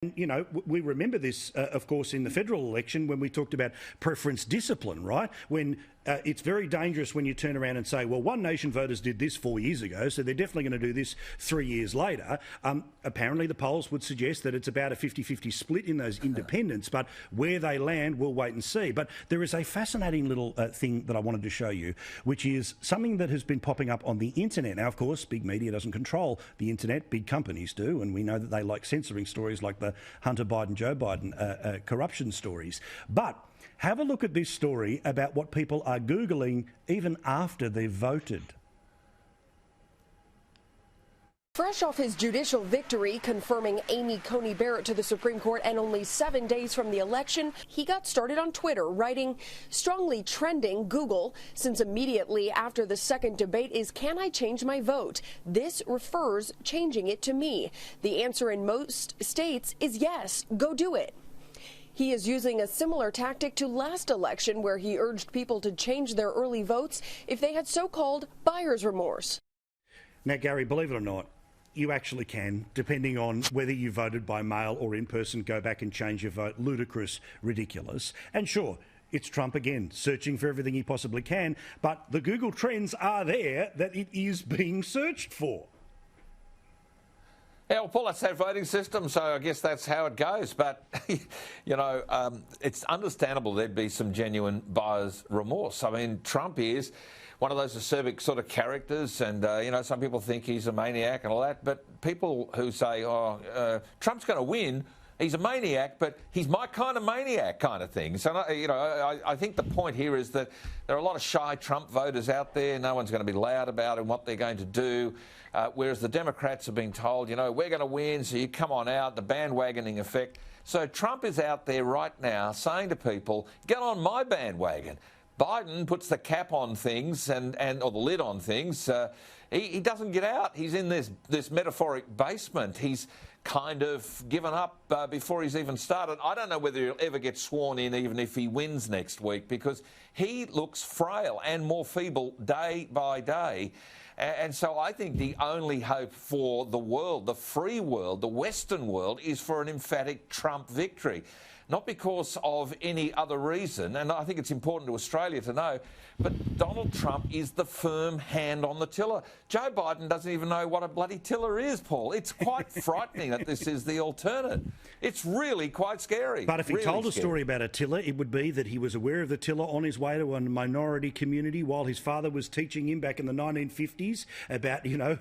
You know, we remember this, of course, in the federal election when we talked about preference discipline, right? When it's very dangerous when you turn around and say, well, One Nation voters did this 4 years ago, so they're definitely going to do this 3 years later. Apparently, the polls would suggest that it's about a 50-50 split in those independents, but where they land, we'll wait and see. But there is a fascinating little thing that I wanted to show you, which is something that has been popping up on the internet. Now, of course, big media doesn't control the internet, big companies do, and we know that they like censoring stories like the Hunter Biden, Joe Biden corruption stories. But have a look at this story about what people are Googling even after they've voted. Fresh off his judicial victory, confirming Amy Coney Barrett to the Supreme Court, and only 7 days from the election, he got started on Twitter, writing, strongly trending Google, since immediately after the second debate is, can I change my vote? This refers changing it to me. The answer in most states is yes, go do it. He is using a similar tactic to last election, where he urged people to change their early votes if they had so-called buyer's remorse. Now, Gary, believe it or not, you actually can, depending on whether you voted by mail or in person, go back and change your vote. Ludicrous, ridiculous. And sure, it's Trump again, searching for everything he possibly can, but the Google Trends are there that it is being searched for. Yeah, well, Paul, that's our voting system, so I guess that's how it goes. But, you know, it's understandable there'd be some genuine buyer's remorse. I mean, Trump is one of those acerbic sort of characters, and, you know, some people think he's a maniac and all that, but people who say, oh, Trump's going to win, he's a maniac, but he's my kind of maniac kind of thing. So, you know, I think the point here is that there are a lot of shy Trump voters out there. No one's going to be loud about it and what they're going to do. Whereas the Democrats have been told, you know, we're going to win, so you come on out, the bandwagoning effect. So Trump is out there right now saying to people, get on my bandwagon. Biden puts the cap on things or the lid on things. He doesn't get out. He's in this metaphoric basement. He's kind of given up before he's even started. I don't know whether he'll ever get sworn in, even if he wins next week, because he looks frail and more feeble day by day. And so I think the only hope for the world, the free world, the Western world, is for an emphatic Trump victory. Not because of any other reason, and I think it's important to Australia to know, but Donald Trump is the firm hand on the tiller. Joe Biden doesn't even know what a bloody tiller is, Paul. It's quite frightening that this is the alternate. It's really quite scary. But if he told a story about a tiller, it would be that he was aware of the tiller on his way to a minority community while his father was teaching him back in the 1950s about, you know,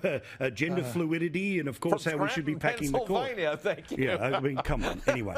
gender fluidity and, of course, how we should be packing the court. Thank you. Yeah, I mean, come on. Anyway,